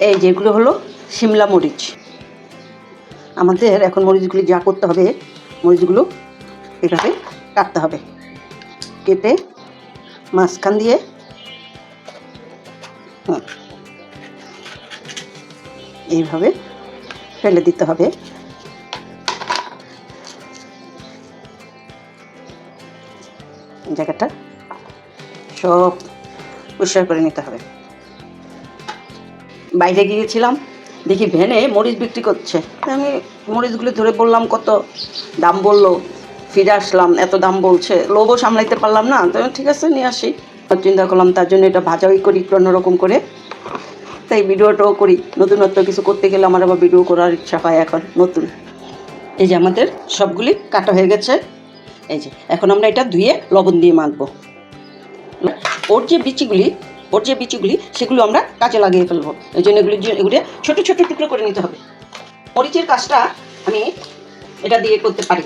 এই যেগুলো হলো শিমলা মরিচ। আমাদের এখন মরিচগুলি যা করতে হবে, মরিচগুলো এভাবে কাটতে হবে, কেটে মাঝখান দিয়ে এইভাবে ফেলে দিতে হবে। জায়গাটা সব পরিষ্কার করে নিতে হবে। বাইরে গিয়েছিলাম, দেখি ভ্যানে মরিচ বিক্রি করছে। আমি মরিচগুলি ধরে বললাম কত দাম বললো, ফিরে আসলাম এত দাম বলছে, লোভও সামলাইতে পারলাম না। তো ঠিক আছে নিয়ে আসি, চিন্তা করলাম তার জন্য এটা ভাজাই করি একটু অন্যরকম করে, তাই ভিডিওটাও করি। নতুনত্ব কিছু করতে গেলে আমার আবার ভিডিও করার ইচ্ছা হয় এখন নতুন। এই যে আমাদের সবগুলি কাটা হয়ে গেছে। এই যে এখন আমরা এটা ধুয়ে লবণ দিয়ে মাখবো। ওর যে বিচিগুলি সেগুলো আমরা কাজে লাগিয়ে ফেলবো। এই জন্য এগুলি ছোটো ছোটো টুকরো করে নিতে হবে। মরিচের কাজটা আমি এটা দিয়ে করতে পারি।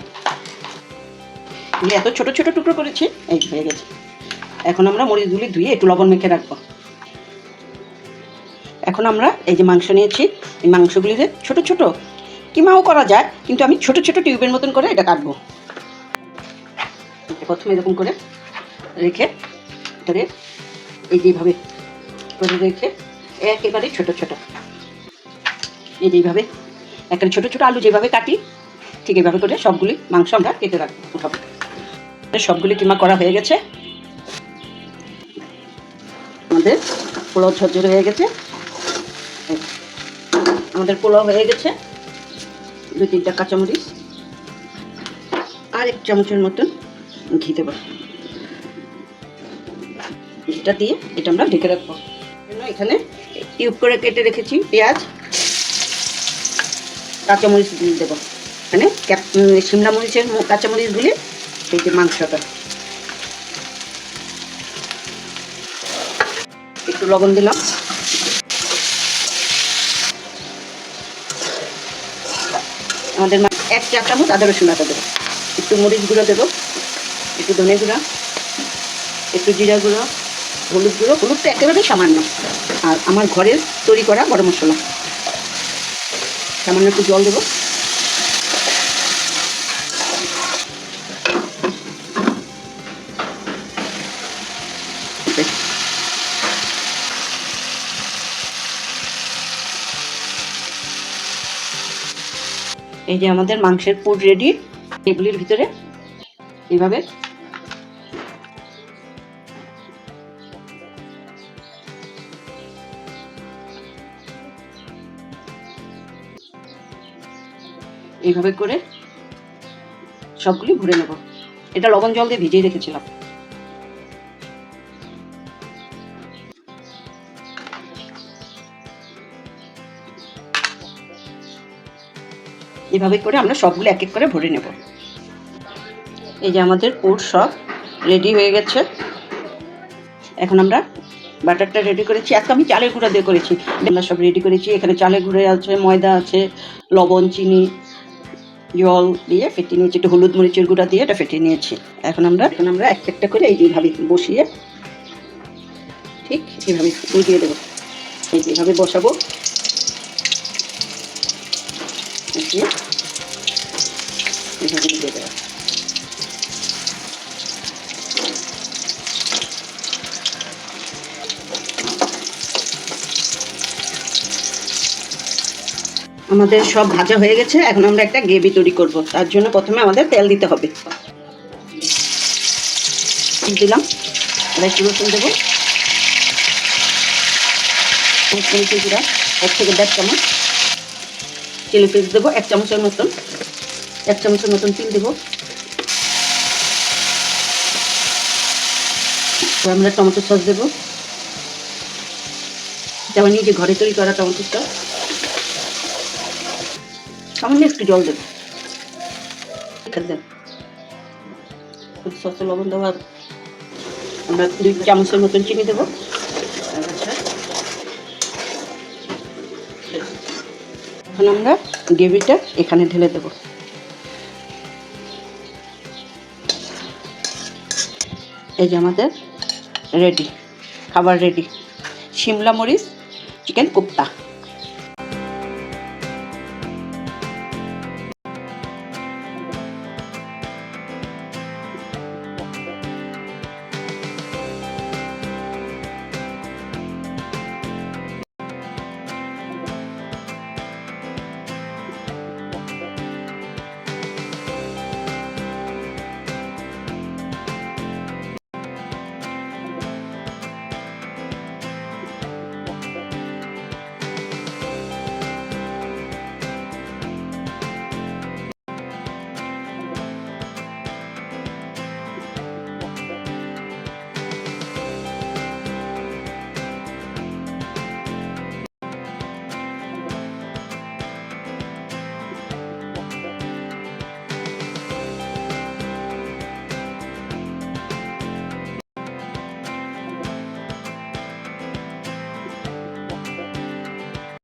এত ছোটো ছোটো টুকরো করেছি, এই হয়ে গেছে। এখন আমরা মরিচগুলি ধুয়ে একটু লবণ মেখে রাখবো। এখন আমরা এই যে মাংস নিয়েছি, এই মাংসগুলিতে ছোটো ছোটো কিমাও করা যায়, কিন্তু আমি ছোটো ছোটো টিউবের মতন করে এটা কাটবো। প্রথমে এরকম করে রেখে ধরে এই যেভাবে করে রেখে একেবারে ছোটো ছোটো, এই যেভাবে একেবারে ছোটো ছোটো আলু যেভাবে কাটি ঠিক এইভাবে করে সবগুলি মাংস আমরা কেটে রাখবো। সবগুলি কিমা করা হয়ে গেছে। আমাদের পোলাও ঝরঝরে হয়ে গেছে। আমাদের পোলাও হয়ে গেছে। 2-3টা কাঁচামরিচ আর 1 চামচের মতন ঘি দেবো। ঘিটা দিয়ে এটা আমরা ঢেকে রাখবো। এখানে টিউব করে কেটে রেখেছি পেঁয়াজ, কাঁচামরিচ দিয়ে দেবো। মানে শিমলা মরিচের কাঁচামরিচগুলি এই যে মাংসটা একটু লবণ দিলাম, আমাদের 1 চা চামচ আদা রসুন বাটা দেবো, একটু মরিচ গুঁড়ো দেবো, একটু ধনে গুঁড়া, একটু জিরা গুঁড়ো, হলুদ গুঁড়ো, হলুদটা একেবারে সামান্য, আর আমার ঘরের তৈরি করা গরম মশলা, সামান্য একটু জল দেবো। এই যে আমাদের মাংসের পুর রেডি। এগুলির ভিতরে এইভাবে এইভাবে করে সবগুলি ভরে নেব। এটা লবণ জল দিয়ে ভিজিয়ে রেখেছিলাম। এভাবে করে আমরা সবগুলো এক এক করে ভরে নেব। এই যে আমাদের পুর সব রেডি হয়ে গেছে। এখন আমরা বাটারটা রেডি করেছি। আজকে আমি চালের গুঁড়া দিয়ে করেছি। আমরা সব রেডি করেছি। এখানে চালের গুঁড়ো আছে, ময়দা আছে, লবণ, চিনি, জল দিয়ে ফেটিয়ে নিয়েছি, একটু হলুদ মরিচের গুঁড়া দিয়ে এটা ফেটিয়ে নিয়েছি। এখন আমরা এক একটা করে এই যেভাবে বসিয়ে ঠিক এইভাবে দিয়ে দেবো। এই যেভাবে বসাবো, এইভাবে দিয়ে দেবো। আমাদের সব ভাজা হয়ে গেছে। এখন আমরা একটা গ্রেভি তৈরি করব। তার জন্য প্রথমে আমাদের তেল দিতে হবে। দিলাম, একটু রসুন দেবো, মরিচের গুঁড়া 1 থেকে 1.5 চামচ, চিলি ফ্লেক্স দেবো 1 চামচের মতন, 1 চামচের মতন তিল দেবো। আমরা টমেটো সস দেবো, যেমন নিজে ঘরে তৈরি করা টমেটো সস। সামান্য একটু জল দেবো, সসে লবণ দেবো। আমরা 2 চামচের মতন চিনি দেবো। এখন আমরা গ্রেভিটা এখানে ঢেলে দেবো। এই যে আমাদের রেডি, খাবার রেডি, শিমলা মরিচ চিকেন কোপ্তা।